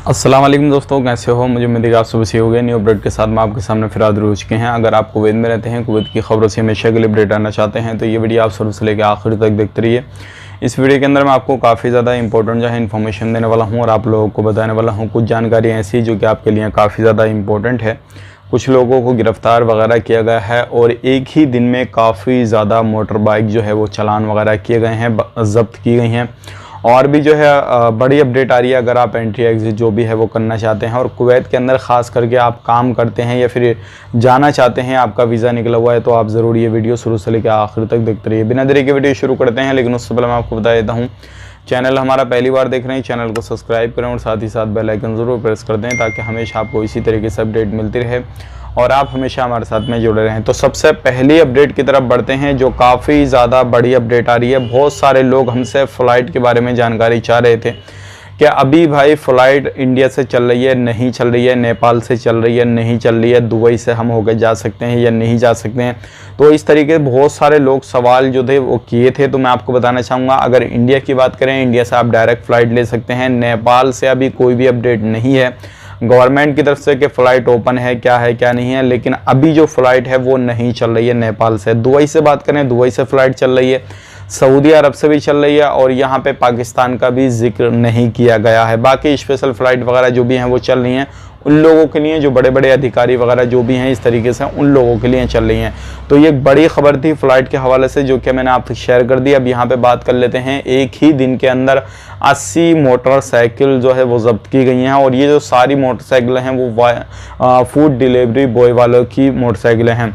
अस्सलाम वालेकुम दोस्तों, कैसे हो? मुझे उम्मीद है कि आप सुबह से हो गए। न्यू अपडेट के साथ मैं आपके सामने फिर हाजिर हो चुके हैं। अगर आप कुवैत में रहते हैं, कुवैत की खबरों से हमेशा के लिए अपडेट आना चाहते हैं तो ये वीडियो आप शुरू से लेकर आखिर तक देखते रहिए। इस वीडियो के अंदर मैं आपको काफ़ी ज़्यादा इंपॉर्टेंट जो है इन्फॉर्मेशन देने वाला हूँ और आप लोगों को बताने वाला हूँ कुछ जानकारी ऐसी जो कि आपके लिए काफ़ी ज़्यादा इंपॉर्टेंट है। कुछ लोगों को गिरफ़्तार वगैरह किया गया है और एक ही दिन में काफ़ी ज़्यादा मोटर बाइक जो है वो चालान वगैरह किए गए हैं, ज़ब्त की गई हैं। और भी जो है बड़ी अपडेट आ रही है। अगर आप एंट्री एग्जिट जो भी है वो करना चाहते हैं और कुवैत के अंदर ख़ास करके आप काम करते हैं या फिर जाना चाहते हैं, आपका वीज़ा निकला हुआ है, तो आप ज़रूर ये वीडियो शुरू से लेकर आखिर तक देखते रहिए। बिना देरी के वीडियो शुरू करते हैं, लेकिन उससे पहले मैं आपको बता देता हूँ, चैनल हमारा पहली बार देख रहे हैं, चैनल को सब्सक्राइब करें और साथ ही साथ बेल आइकन ज़रूर प्रेस कर दें ताकि हमेशा आपको इसी तरीके से अपडेट मिलती रहे और आप हमेशा हमारे साथ में जुड़े रहें। तो सबसे पहली अपडेट की तरफ बढ़ते हैं जो काफ़ी ज़्यादा बड़ी अपडेट आ रही है। बहुत सारे लोग हमसे फ़्लाइट के बारे में जानकारी चाह रहे थे कि अभी भाई फ़्लाइट इंडिया से चल रही है, नहीं चल रही है, नेपाल से चल रही है, नहीं चल रही है, दुबई से हम होकर जा सकते हैं या नहीं जा सकते हैं। तो इस तरीके से बहुत सारे लोग सवाल जो थे वो किए थे। तो मैं आपको बताना चाहूँगा, अगर इंडिया की बात करें, इंडिया से आप डायरेक्ट फ़्लाइट ले सकते हैं। नेपाल से अभी कोई भी अपडेट नहीं है गवर्नमेंट की तरफ से कि फ़्लाइट ओपन है क्या नहीं है, लेकिन अभी जो फ़्लाइट है वो नहीं चल रही है नेपाल से। दुबई से बात करें, दुबई से फ़्लाइट चल रही है, सऊदी अरब से भी चल रही है और यहाँ पे पाकिस्तान का भी जिक्र नहीं किया गया है। बाकी स्पेशल फ़्लाइट वगैरह जो भी हैं वो चल रही हैं उन लोगों के लिए, जो बड़े बड़े अधिकारी वगैरह जो भी हैं इस तरीके से उन लोगों के लिए चल रही हैं। तो ये एक बड़ी खबर थी फ़्लाइट के हवाले से जो कि मैंने आपसे शेयर कर दी। अब यहाँ पे बात कर लेते हैं, एक ही दिन के अंदर 80 मोटरसाइकिल जो है वो ज़ब्त की गई हैं और ये जो सारी मोटरसाइकिलें हैं वो फूड डिलीवरी बॉय वालों की मोटरसाइकिलें हैं।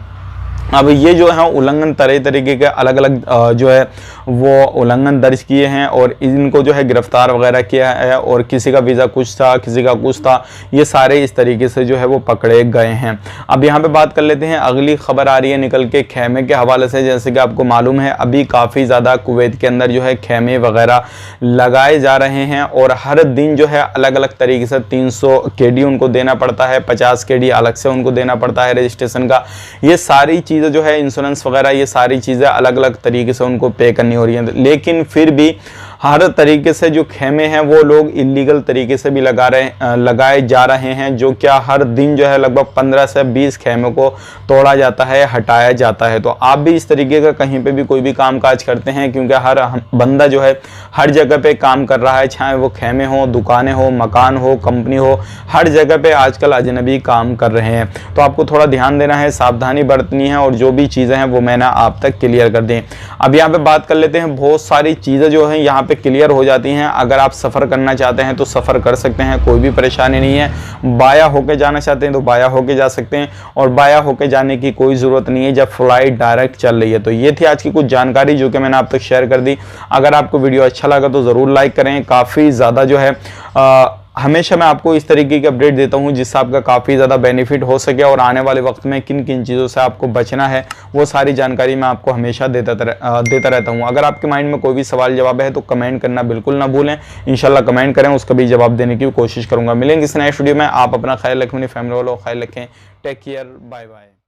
अब ये जो है उल्लंघन तरह तरीके के अलग अलग जो है वो उल्लंघन दर्ज किए हैं और इनको जो है गिरफ्तार वगैरह किया है और किसी का वीज़ा कुछ था, किसी का कुछ था, ये सारे इस तरीके से जो है वो पकड़े गए हैं। अब यहाँ पे बात कर लेते हैं, अगली खबर आ रही है निकल के खेमे के हवाले से। जैसे कि आपको मालूम है अभी काफ़ी ज़्यादा कुवैत के अंदर जो है खेमे वगैरह लगाए जा रहे हैं और हर दिन जो है अलग अलग तरीके से 300 KD उनको देना पड़ता है, 50 KD अलग से उनको देना पड़ता है रजिस्ट्रेशन का। ये सारी चीज़ें जो है इंश्योरेंस वगैरह, ये सारी चीज़ें अलग अलग तरीके से उनको पे करनी हो रही हैं। लेकिन फिर भी हर तरीके से जो खेमे हैं वो लोग इलीगल तरीके से भी लगाए जा रहे हैं, जो क्या हर दिन जो है लगभग 15 से 20 खेमों को तोड़ा जाता है, हटाया जाता है। तो आप भी इस तरीके का कहीं पे भी कोई भी काम काज करते हैं, क्योंकि हर बंदा जो है हर जगह पे काम कर रहा है, चाहे वो खेमे हो, दुकानें हो, मकान हो, कंपनी हो, हर जगह पे आजकल अजनबी काम कर रहे हैं। तो आपको थोड़ा ध्यान देना है, सावधानी बरतनी है और जो भी चीज़ें हैं वो मैंने आप तक क्लियर कर दी। अब यहाँ पे बात कर लेते हैं, बहुत सारी चीज़ें जो हैं यहाँ पे क्लियर हो जाती हैं। अगर आप सफ़र करना चाहते हैं तो सफ़र कर सकते हैं, कोई भी परेशानी नहीं है। बाया होके जाना चाहते हैं तो बाया होके जा सकते हैं और बाया होके जाने की कोई ज़रूरत नहीं है जब फ़्लाइट डायरेक्ट चल रही है। तो ये थी आज की कुछ जानकारी जो कि मैंने आप तक शेयर कर दी। अगर आपको वीडियो अच्छा लगा तो ज़रूर लाइक करें। काफ़ी ज़्यादा जो है हमेशा मैं आपको इस तरीके की अपडेट देता हूं जिससे आपका काफ़ी ज़्यादा बेनिफिट हो सके और आने वाले वक्त में किन किन चीज़ों से आपको बचना है वो सारी जानकारी मैं आपको हमेशा देता रहता हूं। अगर आपके माइंड में कोई भी सवाल जवाब है तो कमेंट करना बिल्कुल ना भूलें। इंशाल्लाह कमेंट करें, उसका भी जवाब देने की कोशिश करूँगा। मिलेंगे इस नए वीडियो में। आप अपना ख्याल रखें, अपनी फैमिली वालों का ख्याल रखें। Take care, bye bye.